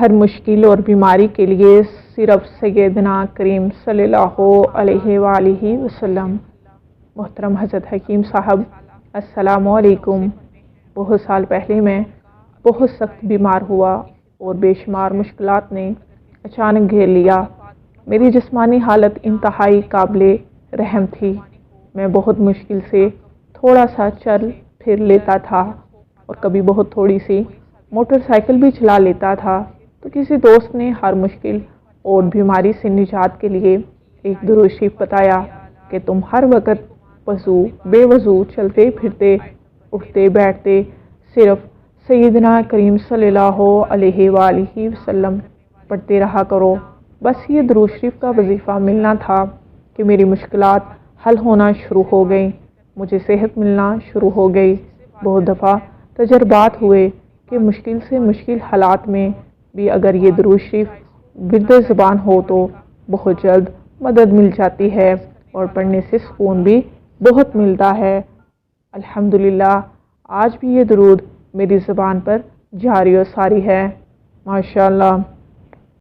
ہر مشکل اور بیماری کے لیے صرف سیدنا کریم صلی اللہ علیہ وآلہ وسلم۔ محترم حضرت حکیم صاحب، السلام علیکم۔ بہت سال پہلے میں بہت سخت بیمار ہوا اور بے شمار مشکلات نے اچانک گھیر لیا۔ میری جسمانی حالت انتہائی قابل رحم تھی۔ میں بہت مشکل سے تھوڑا سا چل پھر لیتا تھا اور کبھی بہت تھوڑی سی موٹر سائیکل بھی چلا لیتا تھا، تو کسی دوست نے ہر مشکل اور بیماری سے نجات کے لیے ایک درود شریف بتایا کہ تم ہر وقت بے وضو چلتے پھرتے اٹھتے بیٹھتے صرف سیدنا کریم صلی اللہ علیہ وآلہ وسلم پڑھتے رہا کرو۔ بس یہ درود شریف کا وظیفہ ملنا تھا کہ میری مشکلات حل ہونا شروع ہو گئیں، مجھے صحت ملنا شروع ہو گئی۔ بہت دفعہ تجربات ہوئے کہ مشکل سے مشکل حالات میں بھی اگر یہ درود شریف ورد زبان ہو تو بہت جلد مدد مل جاتی ہے اور پڑھنے سے سکون بھی بہت ملتا ہے۔ الحمدللہ آج بھی یہ درود میری زبان پر جاری و ساری ہے۔ ماشاءاللہ۔